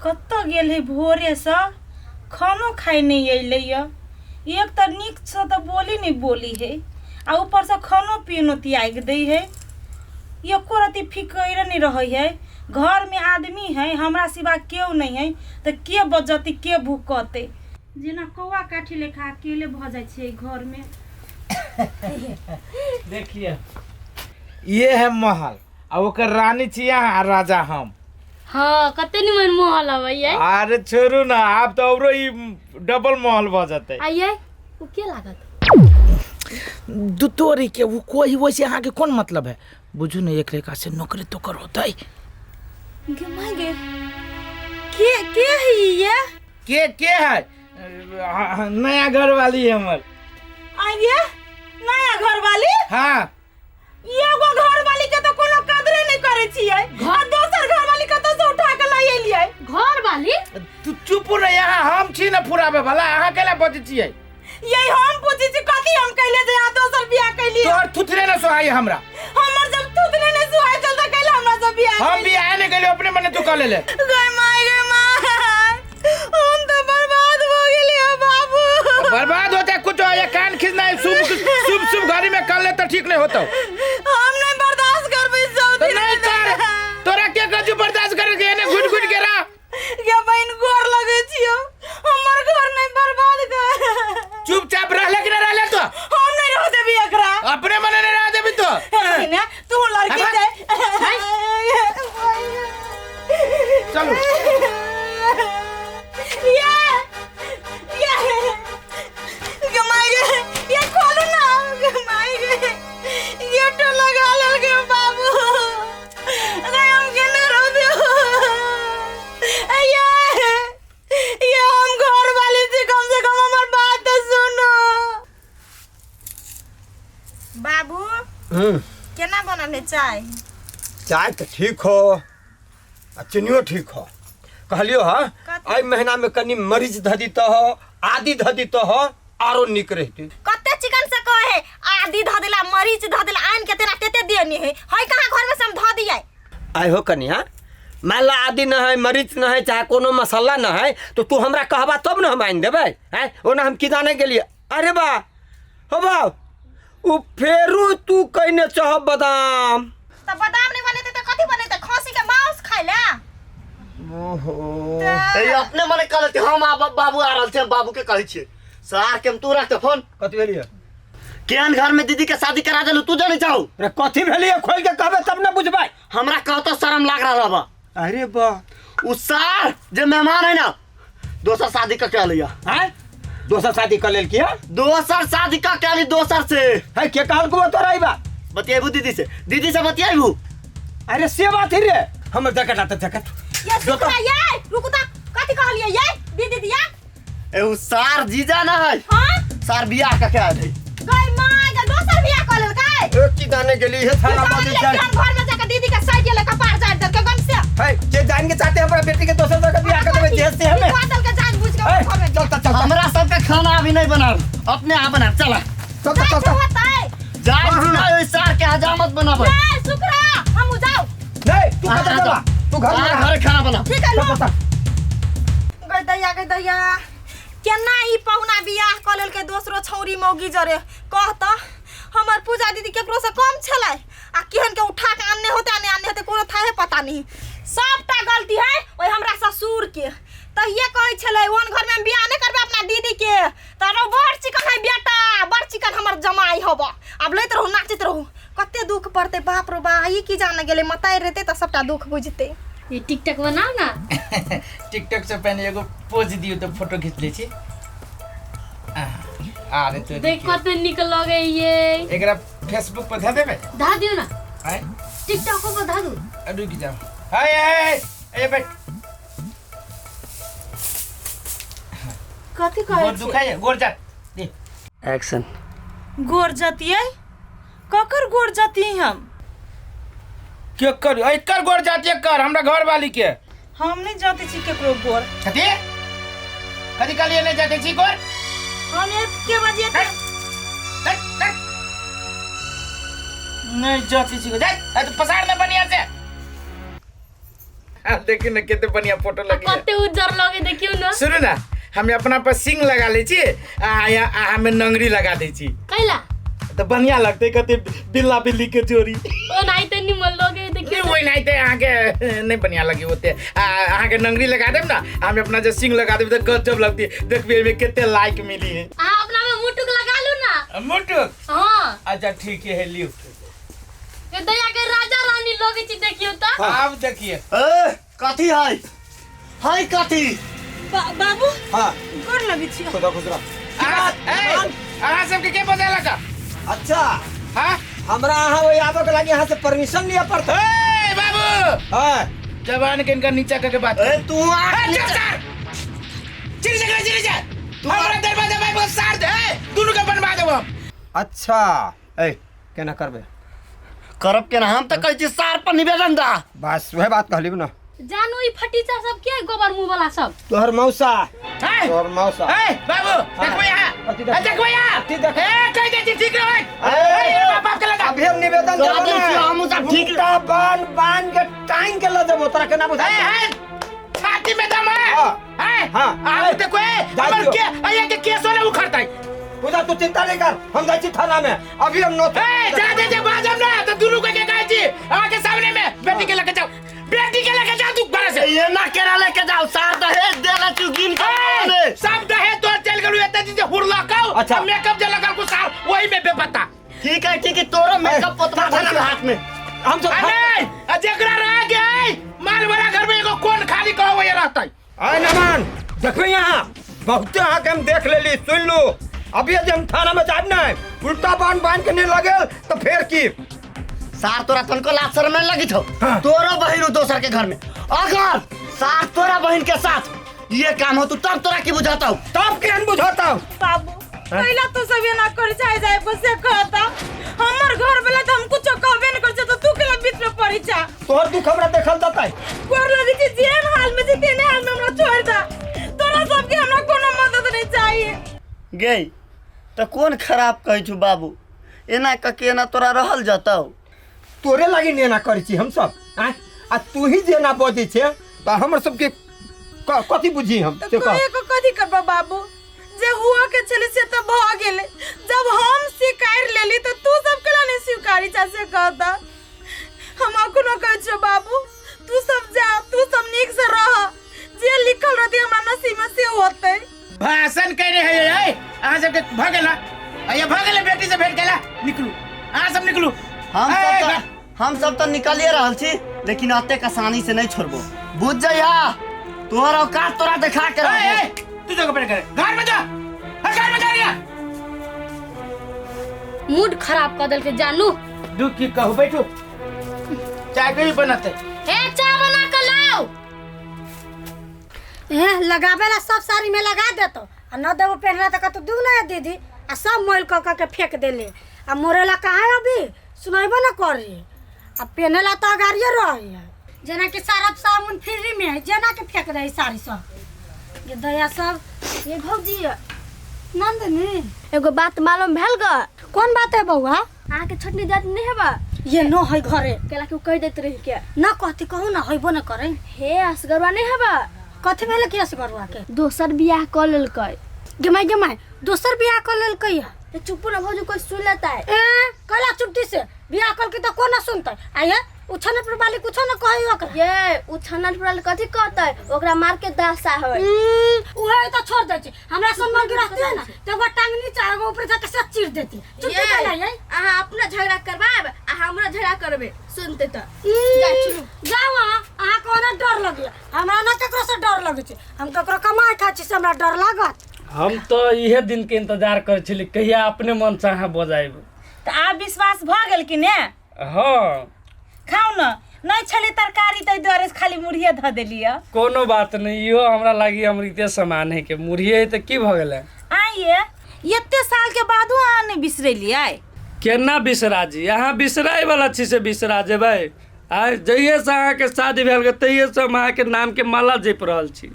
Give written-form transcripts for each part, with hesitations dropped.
कत गेल है भोरे से खानो खाए नहीं अइले एक तो निक से तो बोली नहीं बोली है आ ऊपर से खानो पीनो त्याग दे है एको रति फिक्र नहीं रही है। घर में आदमी है हमरा सिवा केहू नहीं है तो के बजती के भूकते जेना कौआ काठी लेखा अकेले भ जाए छे घर में। देखिए ये है महल आ ओकर रानी छिया आ राजा हम। हाँ कते निमन महल हवैये। अरे छोड़ू ना आप तो औरो ई डबल महल भ जाते। आइए वो क्या लागत दुतोरी के वो कोई वैसे यहाँ के कौन मतलब है बुझू ने एक रेखा से नौकरी तो कर होता है। के है ये के है नया घर वाली है हमर। आइए नया घर वाली। हाँ एगो घर वाली के तो कोनो कदरे नहीं करे छियै घर दोसर घर वाली के तो से उठा के लाई एलियै। घर वाली तू चुप रह यहाँ हम छी न फुराबे भला अहाँ केला बजै छियै। यही हम पूछी छी कथी हम कहले जे यहाँ दोसर बियाह कैली तोर थुथरे न सोहाई हमरा। हमर जब तुतने ने सुहाय चल त कहले हमरा सब बियाह हम बियाह नहीं कैले अपने मने तू कर ले ले। गय माय हम तो बर्बाद हो गेलिए बाबू। बर्बाद होते कुछ ये कान खींचना है शुभ घड़ी में कर ले तो ठीक नहीं होता। हम नहीं बर्दाश्त करबे सब तो नहीं कर तोरा के गजू बर्दाश्त करे के ने घुट घुट के रहा के बहन गोर लगे छियो हमर घर नहीं बर्बाद कर। चुपचाप रह ले कि न रह ले तो हम नहीं रह देबी एकरा अपने मने नहीं रह देबी तो ना तू लड़की से चलो ये खोलो ना ये तो लगा लगे बाबू नहीं हम के न रह दे ये हम घर वाले से कम हमार बात तो सुनो बाबू। केना बनले चाय चाय तो ठीक हो आ चीनियो ठीक हो कहलियो हाँ आई महीना में कनी मरीच धदी तो हो आदि धदी तो हो आरो निक रहती। कते चिकन से कहे आदि ध देला मरीच ध देला आन के तेरा तेते देनी है हई कहां घर में से हम ध दिए। आई हो कनी हाँ मान ला आदि न है मरीच न है चाहे कोनो मसाला न है तो तू हमरा कहबा तब न हम आन देबे हैं ओना हम की जाने के लिए। अरे बा हो बा उ फेरू तू कहने चाह बादाम त बादाम नहीं बने त कथि बने त खसी के मांस खाइला। ओहो ए अपने मने कहले हम बाबू आ रहल छे बाबू के कहै छियै सार के हम तू रख फोन कथि भेलिए केहन घर में दीदी के शादी करा देलू तू जाने चाहू। रे कथि भेलिए खोल के कहबे तब न बुझबै हमरा कहतो शर्म लाग रहल बा। अरे बा उ सार जे मेहमान है ना दोसर शादी का क्या लिया हैं दोसर शादी कर लेल किया दोसर शादी का क्या ली दोसर से है के कहल को तोरा ई बा बतियाबू दीदी से बतियाबू। अरे से बात ही रे हम जकट आते जकट ये सुना ये रुको त कथि कहलिए ये दीदी दिया ए उ सार जीजा ना है हां सार बियाह का क्या है गई मां के दोसर बियाह कर लेल काय एक की जाने के लिए थाना बाजी चल घर में जाकर दीदी का साइड ले कपार जाट दे के गन से है जे जान के चाहते हमरा बेटी के दोसर जगह बियाह कर देबे देश से हमें बादल के जान बुझ के घर में चल हमरा सबके खाना अभी नहीं बना अपने आप बना चला चल होता है जाए जीजा ओइ सार के हजामत बनाबे ए शुक्रा हम जाओ नहीं तू कत चला तू घर में घर खाना बना ठीक है लो गई दैया केना ई पहुना बियाह क लेल के दोसरो छौरी मौगी जरे कह त हमर पूजा दीदी केकरो से कम छलै आ केहन के उठा के आनने होते कोनो थाहे पता नहीं सबटा गलती है ओइ हमरा ससुर के तहिए कहै छलै ओन घर में हम बियाह नहीं करबे अपना दीदी के तारो बड़ चिकन है बेटा बड़ चिकन हमर जमाई होब अब लैत रहू नाचित रहू कते दुख पड़ते बाप रे बा ई की जाने गेले मताई रहते त सबटा दुख बुझते। ये टिकटॉक बनाओ ना टिकटॉक से पहले एगो पोज दियो तो फोटो खींच ले छी। अरे तो देख कते निक लगे ये एकरा फेसबुक पर धा देबे धा दियो ना हैं टिकटॉक पर धा दो रुक जाओ हाय ए बैठ कथि कहै गोर दुखाय गोर जा दे एक्शन गोर जतियै ककर गोर जति हम के कर एकर गोर जाती कर हमरा घर वाली के हम नहीं जाते छी केकरो गोर कथि कथि कालिए नहीं जाते छी गोर हम के बजे नहीं जाती छी जा तो पसार ना बनिया से देखिए ना कितने बढ़िया फोटो लगी है। कते उज्जर लगे देखियो न। सुनो ना हमें अपना पर सिंग लगा ले छी हमें नंगरी लगा दे छी कैला तो बढ़िया लगते कते बिल्ला बिल्ली के जोड़ी ओ नहीं त निमन लगे नहीं देखियो। वही नहीं थे आगे नहीं बढ़िया लगी होते आगे नंगरी लगा देब ना हमें अपना जो सिंग लगा देब तो गजब लगती है देखिए में कितने लाइक मिली है। आ अपना में मुटुक लगा लू ना। मोटू हां अच्छा ठीक है लियो ये दया के राजा रानी लगे छी देखियो त। आप देखिए ए कथी है हाय कथी बाबू हाँ गोर लगे छी। खुदा खुदरा अहाँ सबके के बजा लगा अच्छा हाँ हमरा यहाँ वही आबे के लगे यहाँ से परमिशन लिया पड़ता ए बाबू है। जवान के इनका नीचा करके बात ए तू चिरी जा हमारा दरवाजा भाई बहुत सार दे दोनों का बनवा देबो। अच्छा ए केना करबे करब के ना हम तो कहै छी सार पर निवेदन दा बस वह बात कहली ना। जानू ई फटीचा सब के गोबर मुंह वाला सब। तोहर मौसा ए तोहर मौसा ए बाबू देखो यहाँ देखो यहाँ ए कह दे ठीक रहो ए बाप के लगा अभी हम निवेदन कह दै छी देबो हम सब ठीक कुत्ता बांध बांध के टांग के ले देबो तोरा केना बुझा ए छाती में दम है हैं हाँ। आप देखो ए हमर के अये के केस वाला उखड़ता है पूजा तू चिंता नहीं कर हम जाई छी थाना में अभी हम नोट ए जा दे जे बाजम ना तो दोनों के कहै छी आके सामने में बेटी के लेके जाओ बेटी के लेके जा तू घर से ये ना केरा लेके जाओ सार दहेज देला तू गिन के सब दहे तो चल गलु एते जे हुरला काऊ अच्छा। मेकअप जे लगा को सार वही में बेपत्ता ठीक है तोरो मेकअप पोतवा धर के हाथ में हम सब अरे जगरा रह गए माल वाला घर में एगो कौन खाली कहो वही रहता है आय नमान देखो यहाँ बहुते आके हम देख लेली सुन लो अभी यदि हम थाना में जाब ना उल्टा बांध बांध के नहीं लगे तो फिर की सार तोरा तनको लाज शर्म नहीं लगी थो हाँ। तोरो बहिन हो दोसर के घर में अगर सार तोरा बहिन के साथ ये काम हो तो तब तोरा की बुझाता हूँ तब केहन बुझाता हूँ बाबू पहला तो सब ये ना कर जाए बस से कहता हमर घर वाला तो हम कुछ कहबे न कर तो तू के बीच में पड़ी जा तोहर दुख हमरा देखल जाता है गोर लगे छी जेन हाल में छी तेने हाल में हमरा छोड़ दा तोरा सबके हमरा कोनो मदद नहीं चाहिए। गई तो कौन खराब कही छु बाबू एना कके ना तोरा रहल जाता तोरे लागी नेना करी छी हम सब आ तू ही जेना बजै छे तो हमर सबके कथी बुझी हम तो कोई को कथी करबा बाबू जे हुआ के चले से तो भ गेले जब हम स्वीकार लेली तो तू सब केला नहीं स्वीकारी चा से कहता हम कोनो कह छ बाबू तू सब जा तू सब निक से रह जे लिखल रहती हमरा नसीब में से होते। भाषण करे है ए अहाँ सबके भगेला अये भगेला बेटी से भेंट केला निकलू अहाँ सब निकलू हम सब तो निकलिए रहल छी लेकिन अतेक आसानी से नहीं छोड़बो बुझ जइहा तोहर औकात तोरा दिखा के रहबो। तू जगह पर करे घर में जा घर में जा रिया मूड खराब कर देल के जानू। दुख की कहू बैठो चाय भी बनाते हे चाय बना के लाओ। लगावेला सब साड़ी में लगा देतो आ न देबो पहनला त कतो दू ना दीदी आ सब मोइल क के फेंक देले आ मोरेला कहाँ अभी सुनाइबो न करी आ पहनेला त गाड़िए रही है जना के सरफ साबुन फ्री में है जना के फेंक दे साड़ी सब ये दया सब ये भौजी नंदनी एगो बात मालूम भेल ग। कौन बात है बउआ अहाँ के छोटनी जात नहीं हेबा ये न है घरे केला के कह देत रही के न कहती कहू ना होइबो न करे हे असगरवा नहीं हेबा कथी भेले कि असगरवा के दोसर बियाह कर लेलकै। गमाई दोसर बियाह कर लेलकै ये चुप ना भौजी कोई सुन लेता है। कहला चुपटी से बियाह कर के तो कौन ना सुनते आये उछन पर वाली कुछ न कही ओकर ये उछनल पड़ल कथी कहतै ओकरा मार के दासा है। उहे तो छोड़ दे छी हमरा सम्मान के रहते है ना तो वो टांगनी चाहे ऊपर जाके सब चीर देती चुपटी कहला ये अहाँ अपना झगड़ा करबाब आ हमरा झगड़ा करबे सुनते त जाओ अहाँ कोना डर लगे हमरा ना ककरो से डर लगे छी हम ककरो कमाई खा छी से हमरा डर लागत। हम तो इहे दिन के इंतजार कर छली कहिया अपने मन से अहाँ बजाइब तो आप विश्वास भ गेल कि ने हाँ खाऊ न नहीं छली तरकारी तै द्वारे खाली मुड़िए ध देलिए कोनो बात नहीं इहो हमरा लागी अमृते समान है के मुड़िए त की भ गेलै आइए एते साल के बादो अहाँ नहीं बिसरेलिए केना बिसरा जी अहाँ बिसराय वाला छी से बिसरा जेबै आ जहिए से अहाँ के शादी भेल के तहिए से हम अहाँ के नाम के माला जप रहल छी।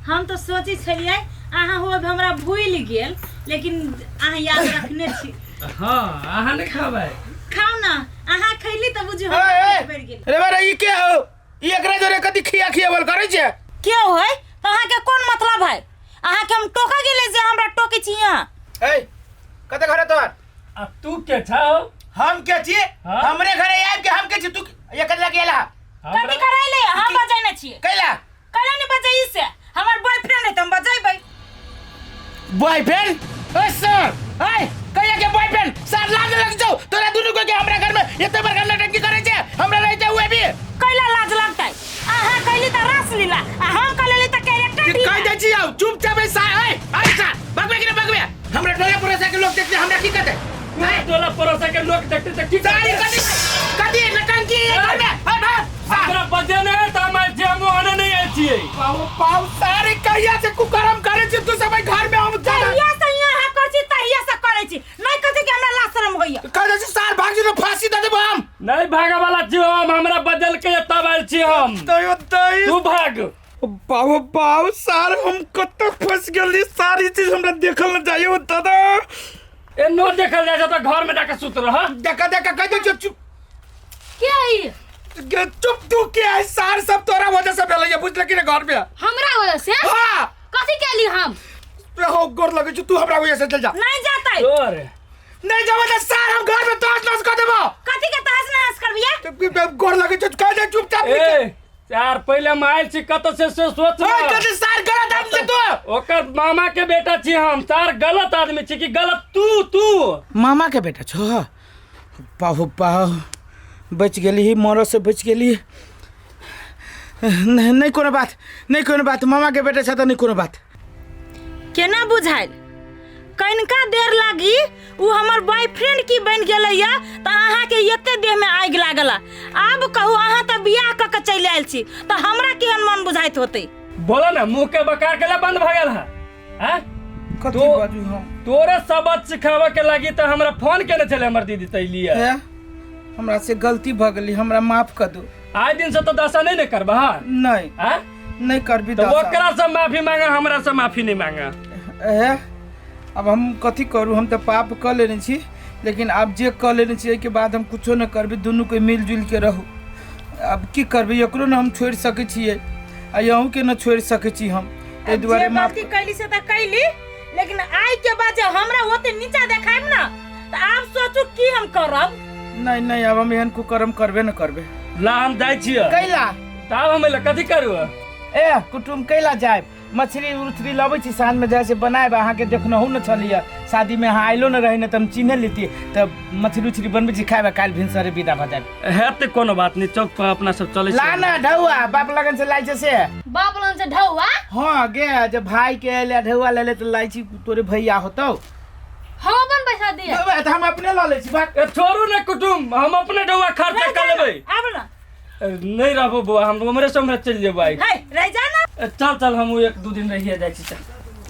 हम तो सोची छलिए अहाँ हो हमरा भूल गेल लेकिन अहाँ याद रखने छी। हाँ अहाँ नहीं खाबै खाऊ ना अहाँ खैली त बुझो ए, बढ़ गेल। अरे बारे ये क्या हो ई एकरा जोरे कथी खिया खियावल करै छै क्यों है तो अहाँ के कोन मतलब है अहाँ के हम टोका गेले जे हमरा टोके छी यहाँ ए कते घरे तोर आ तू के छाओ हम के छी हाँ? हमरे घरे आइब के हम के छी तू ये कतला गेला कथी कराइले हम बजाइ न छी कैला कला ने बजाइ से हमर बॉयफ्रेंड है तुम बजाइबै बॉयफ्रेंड ए सर ए कैला के बॉयफ्रेंड सर लाज लग जाओ तोरा दुनु को के हमरा घर में एते बड़का लटकी करे छै हमरा रहते हुए भी कैला लाज लगतै अहाँ कैली त रस लीला आ हम कैली त कैरेक्टर दी कह दे छी आउ चुपचाप ऐसा ए ऐसा भगवे कि भगवे हमरा टोला परोसा के लोग देखते हमरा की कहते नहीं तोला परोसा के लोग देखते त की सारी कथी नटंकी घर में हमरा बजे ने त हम जेमो आने नहीं आई छिए पाऊ सारी कहिया से कुकरम करे छी तू सब घर में हम तहिया से यहाँ कर छी तहिया से करे छी नहीं कथी के हमरा लाज शरम होइया कह दे छी सार भाग जी फांसी दे देबो हम नहीं भागे वाला छी हम हमरा बदल के तब आइल छी हम तयो तू भाग पाऊ पाऊ सार हम कत फंस गेली सारी चीज हमरा देखल न चाहिए दादा ए नो देखल जाए त घर में जाके सुत रह देखा देखा कह दे चुप क्या है चुप तू क्या है सार सब तोरा वजह से भेलै बुझल कि घर में हमरा वजह से हां कथी केली हम हो गोर लगे तू हमरा वजह से चल जा नहीं जाता और नहीं जाबे त सार हम घर में तोस नस कर देबो कथी के तहस नहस करबिया तो गोर लगे तो कह दे चुपचाप ए यार पहले माइल छी कत से सोच ओए कथी सार गलत आदमी तू ओकर मामा के बेटा छी हम तार गलत आदमी छी कि गलत तू मामा के बेटा छो पाहु पाहु बच गेली ही मरो से बच गेली नहीं कोनो बात मामा के बेटा छ त नहीं कोनो बात केना बुझाइल कनिका देर लागी उ हमर बॉयफ्रेंड की बन गेलै या त अहाँ के एते देह में आगि लागला अब कहू अहाँ त बियाह क के चलि आइल छी त हमरा केहन मन बुझाइत होतै बोला ना मुंह के बकार के ला बंद भ गेल है कथी बाजू हम तोरे सबक सिखावे के लागी त हमरा फोन केने छले हमर दीदी तैलिया है हमरा से गलती भ गेली हमरा माफ कर दो आज दिन से तो दशा नहीं न करबा नहीं हैं नहीं करबी तो दशा ओकरा से माफी मांगा हमरा से माफी नहीं मांगा है अब हम कथी करू हम तो पाप कर लेने छी लेकिन अब जे कर लेने छी के बाद हम कुछो न करबी दुनू के मिलजुल के रहू अब की करबी एकरो न हम छोड़ सके छिए आ यहू के न छोड़ सके छी हम ए दुआरे माफ गलती कैली से त कैली लेकिन आइ के बाद जे हमरा ओते नीचा देखाइब ना त आप सोचू की हम करब नहीं अब हम एहन कुकर्म करबे न करबे ला हम जाय छियै कैला तब हम ला कथी करू ए कुटुम कैला जाए मछली उछली लबै छी साँझ में जैसे बनाए अहाँ के देखनहु न छलिए शादी में अहाँ आइलो न रही न त हम चिन्ह लेती तब मछली उछली बनबै छी खाए काल भिनसरे विदा भ जाए हेते कोनो बात नहीं चौक पर अपना सब चले ला ना ढौआ बाप लगन से लाई से बाप लन से ढौआ हाँ गे जब भाई के ले ढौआ ले तो लाई छी तोरे भैया होतौ हम अपन पैसा दिए तो हम अपने ला ले छी बात ए छोड़ू न कुटुम हम अपने डौआ खर्चा कर लेबै आब ना नहीं रहबो बुआ हम हमरे से चल जेबै है रह जा ना चल हम 1-2 दिन रहिए जाइ छी चल